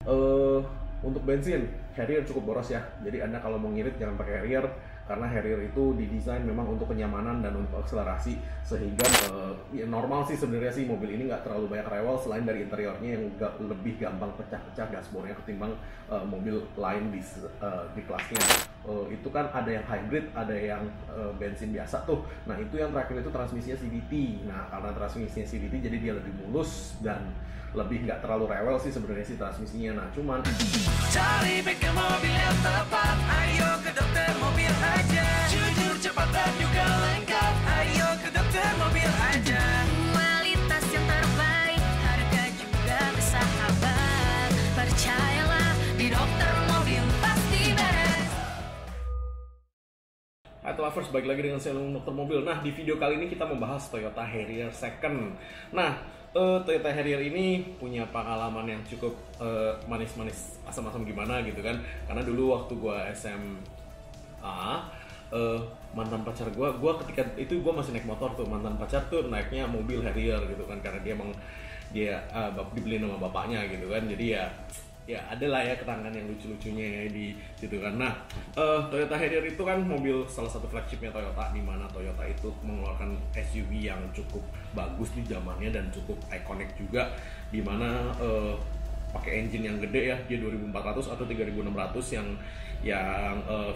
Eh, untuk bensin, Harrier cukup boros ya. Jadi Anda kalau mau ngirit jangan pakai Harrier, karena Harrier itu didesain memang untuk kenyamanan dan untuk akselerasi, sehingga ya normal sih sebenarnya sih mobil ini nggak terlalu banyak rewel selain dari interiornya yang lebih gampang pecah-pecah dashboardnya ketimbang mobil lain di kelasnya. Itu kan ada yang hybrid, ada yang bensin biasa tuh. Nah itu yang terakhir itu transmisinya CVT. Nah karena transmisinya CVT jadi dia lebih mulus dan lebih nggak terlalu rewel sih sebenarnya sih transmisinya. Nah cuman cari bengkel mobil yang tepat, ayo ke dokter mobil aja. Jujur, cepat dan juga lengkap, ayo ke dokter mobil aja. Kualitas yang terbaik, harga juga bersahabat. Percayalah, di dokter mobil pasti beres. Hai lovers, balik lagi dengan saya Dokter Mobil. Nah di video kali ini kita membahas Toyota Harrier Second. Nah Toyota Harrier ini punya pengalaman yang cukup manis-manis, asam-asam gimana gitu kan. Karena dulu waktu gue SMA, mantan pacar gue ketika itu gue masih naik motor tuh. Mantan pacar tuh naiknya mobil Harrier gitu kan, karena dia emang dibeliin sama bapaknya gitu kan. Jadi ya ada lah ya kenangan yang lucu-lucunya ya di situ kan. Nah Toyota Harrier itu kan mobil salah satu flagshipnya Toyota, di mana Toyota itu mengeluarkan SUV yang cukup bagus di zamannya dan cukup ikonik juga, di mana pakai engine yang gede ya, dia 2400 atau 3600 yang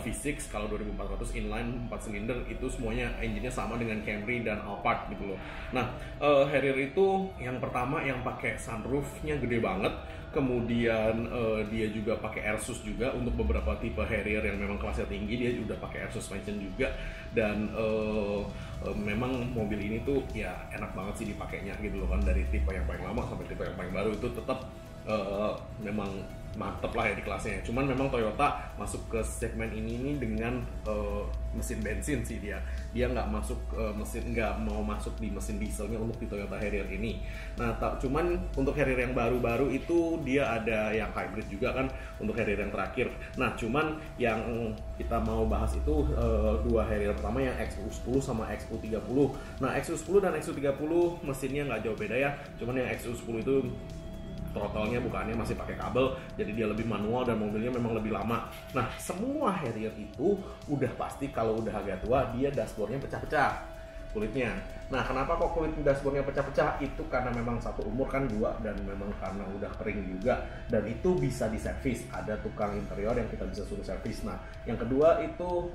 V6. Kalau 2400 inline 4 silinder itu semuanya engine-nya sama dengan Camry dan Alphard gitu loh. Nah Harrier itu yang pertama yang pakai sunroof-nya gede banget. Kemudian dia juga pakai air sus juga untuk beberapa tipe Harrier yang memang kelasnya tinggi, dia udah pakai air suspension juga. Dan memang mobil ini tuh ya enak banget sih dipakainya gitu loh kan, dari tipe yang paling lama sampai tipe yang paling baru itu tetap memang mantep lah ya di kelasnya. Cuman memang Toyota masuk ke segmen ini dengan mesin bensin sih, dia nggak masuk nggak mau masuk di mesin dieselnya untuk di Toyota Harrier ini. Nah cuman untuk Harrier yang baru-baru itu dia ada yang hybrid juga kan untuk Harrier yang terakhir. Nah cuman yang kita mau bahas itu dua Harrier pertama, yang XU10 sama XU30. Nah XU10 dan XU30 mesinnya nggak jauh beda ya, cuman yang XU10 itu throttle-nya bukannya masih pakai kabel, jadi dia lebih manual dan mobilnya memang lebih lama. Nah semua Harrier itu udah pasti kalau udah agak tua dia dashboardnya pecah-pecah kulitnya. Nah kenapa kok kulit dashboardnya pecah-pecah? Itu karena memang satu umur kan, dua, dan memang karena udah kering juga, dan itu bisa diservis, ada tukang interior yang kita bisa suruh servis. Nah yang kedua itu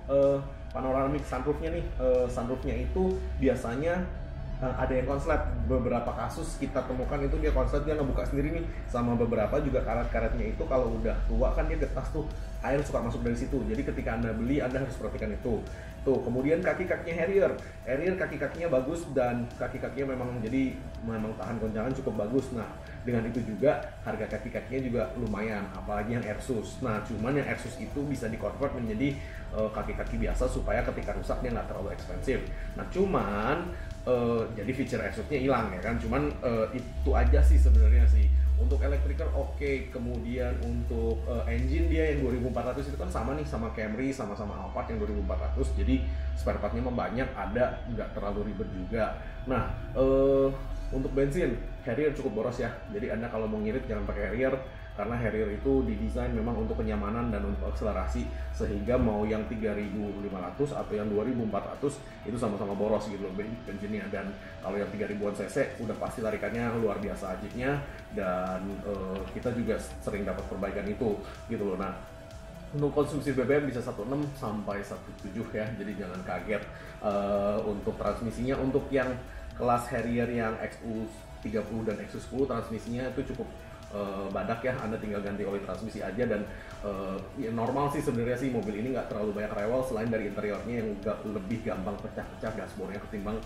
panoramic sunroofnya nih. Sunroofnya itu biasanya ada yang konslet. Beberapa kasus kita temukan itu dia konslet, dia ngebuka sendiri nih. Sama beberapa juga karet-karetnya itu kalau udah tua kan dia getas tuh, air suka masuk dari situ. Jadi ketika Anda beli, Anda harus perhatikan itu. Tuh, kemudian kaki-kakinya Harrier kaki-kakinya bagus, dan kaki-kakinya memang tahan goncangan cukup bagus. Nah dengan itu juga harga kaki-kakinya juga lumayan, apalagi yang Airsus. Nah cuman yang Airsus itu bisa di-convert menjadi kaki-kaki biasa supaya ketika rusak dia nggak terlalu ekspensif. Nah cuman jadi feature Airsusnya hilang ya kan. Cuman itu aja sih sebenarnya sih. Untuk electrical oke. Kemudian untuk engine dia yang 2400 itu kan sama nih sama Camry, sama-sama Alphard yang 2400. Jadi spare partnya banyak, ada, nggak terlalu ribet juga. Nah untuk bensin, Harrier cukup boros ya. Jadi Anda kalau mau ngirit jangan pakai Harrier, karena Harrier itu didesain memang untuk kenyamanan dan untuk akselerasi, sehingga mau yang 3500 atau yang 2400 itu sama-sama boros gitu loh bensinnya. Dan kalau yang 3000-an cc udah pasti tarikannya luar biasa ajibnya, dan kita juga sering dapat perbaikan itu gitu loh. Nah untuk konsumsi BBM bisa 16 sampai 17 ya, jadi jangan kaget. Untuk transmisinya, untuk yang kelas Harrier yang XU30 dan XU10 transmisinya itu cukup badak ya, Anda tinggal ganti oli transmisi aja. Dan ya normal sih sebenarnya sih mobil ini nggak terlalu banyak rewel selain dari interiornya yang lebih gampang pecah-pecah dashboardnya ketimbang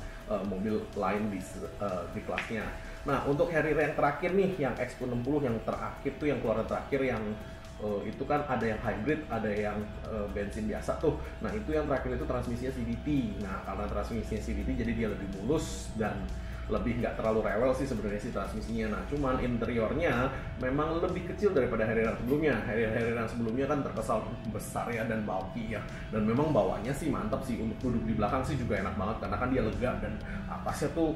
mobil lain di kelasnya. Nah untuk Harrier yang terakhir nih, yang XU60 yang terakhir tuh, yang keluaran terakhir yang itu kan ada yang hybrid, ada yang bensin biasa tuh. Nah itu yang terakhir itu transmisinya CVT. Nah karena transmisinya CVT jadi dia lebih mulus dan lebih nggak terlalu rewel sih sebenarnya sih transmisinya. Nah cuman interiornya memang lebih kecil daripada Harrier yang sebelumnya. Harrier yang sebelumnya kan terkesan besar ya dan bulky ya, dan memang bawahnya sih mantap sih. Untuk duduk di belakang sih juga enak banget karena kan dia lega, dan atasnya tuh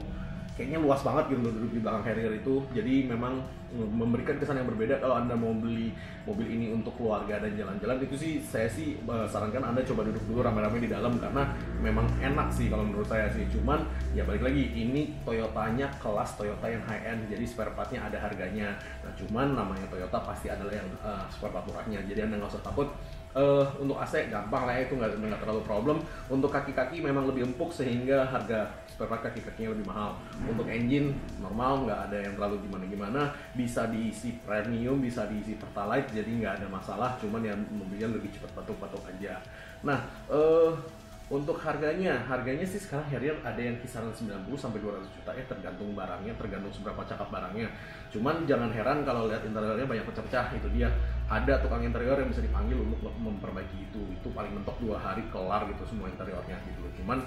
kayaknya luas banget gitu loh duduk di belakang Harrier itu. Jadi memang memberikan kesan yang berbeda. Kalau Anda mau beli mobil ini untuk keluarga dan jalan-jalan, itu sih saya sih sarankan Anda coba duduk dulu rame-rame di dalam, karena memang enak sih kalau menurut saya sih. Cuman ya balik lagi, ini Toyotanya kelas Toyota yang high end, jadi spare partnya ada harganya. Nah cuman namanya Toyota pasti adalah yang spare part murahnya, jadi Anda nggak usah takut. Untuk AC gampang lah ya, itu nggak terlalu problem. Untuk kaki-kaki memang lebih empuk sehingga harga spare part kaki-kakinya lebih mahal. Untuk engine normal, nggak ada yang terlalu gimana-gimana, bisa diisi premium, bisa diisi pertalite, jadi nggak ada masalah. Cuman ya mobilnya lebih cepat batuk-batuk aja. Nah untuk harganya sih sekarang Harrier ada yang kisaran 90 sampai 200 juta ya, tergantung barangnya, tergantung seberapa cakep barangnya. Cuman jangan heran kalau lihat interiornya banyak pecah-pecah, itu dia. Ada tukang interior yang bisa dipanggil untuk memperbaiki itu paling mentok 2 hari kelar gitu semua interiornya gitu. Cuman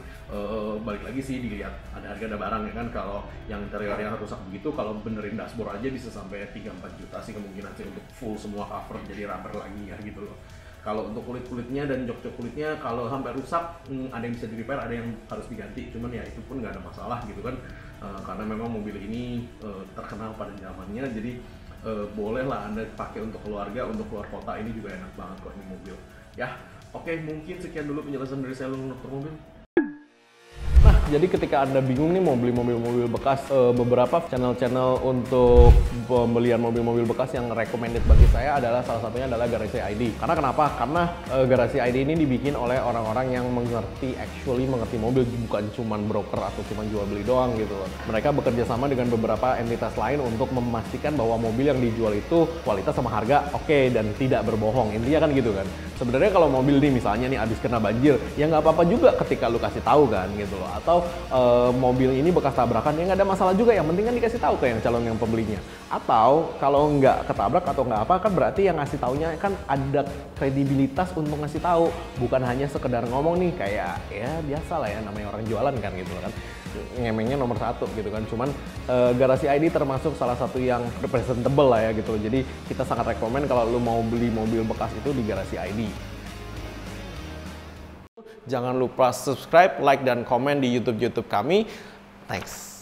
balik lagi sih dilihat ada harga ada barang ya kan. Kalau yang interiornya rusak begitu, kalau benerin dashboard aja bisa sampai 3-4 juta sih kemungkinan sih untuk full semua cover jadi rubber lagi ya gitu loh. Kalau untuk kulit-kulitnya dan jok-jok kulitnya kalau sampai rusak, ada yang bisa di-repair, ada yang harus diganti. Cuman ya itu pun nggak ada masalah gitu kan, karena memang mobil ini terkenal pada zamannya. Jadi bolehlah Anda pakai untuk keluarga, untuk keluar kota, ini juga enak banget kok ini mobil. Ya, oke, mungkin sekian dulu penjelasan dari saya untuk mobil. Nah, jadi ketika Anda bingung nih mau beli mobil-mobil bekas, beberapa channel-channel untuk pembelian mobil-mobil bekas yang recommended bagi saya adalah salah satunya adalah Garasi ID. Karena kenapa? Karena Garasi ID ini dibikin oleh orang-orang yang mengerti mobil, bukan cuman broker atau cuman jual beli doang gitu loh. Mereka bekerja sama dengan beberapa entitas lain untuk memastikan bahwa mobil yang dijual itu kualitas sama harga oke dan tidak berbohong. Intinya kan gitu kan. Sebenarnya kalau mobil nih misalnya nih abis kena banjir, ya nggak apa-apa juga ketika lu kasih tahu kan gitu loh. Atau mobil ini bekas tabrakan, ya nggak ada masalah juga, yang penting kan dikasih tahu ke yang calon yang pembelinya. Atau kalau nggak ketabrak atau nggak apa, kan berarti yang ngasih taunya kan ada kredibilitas untuk ngasih tahu, bukan hanya sekedar ngomong nih kayak ya biasa lah ya, namanya orang jualan kan gitu kan, ngemengnya nomor 1 gitu kan. Cuman Garasi ID termasuk salah satu yang representable lah ya gitu. Jadi kita sangat rekomen kalau lu mau beli mobil bekas itu di Garasi ID. Jangan lupa subscribe, like, dan komen di YouTube kami. Thanks.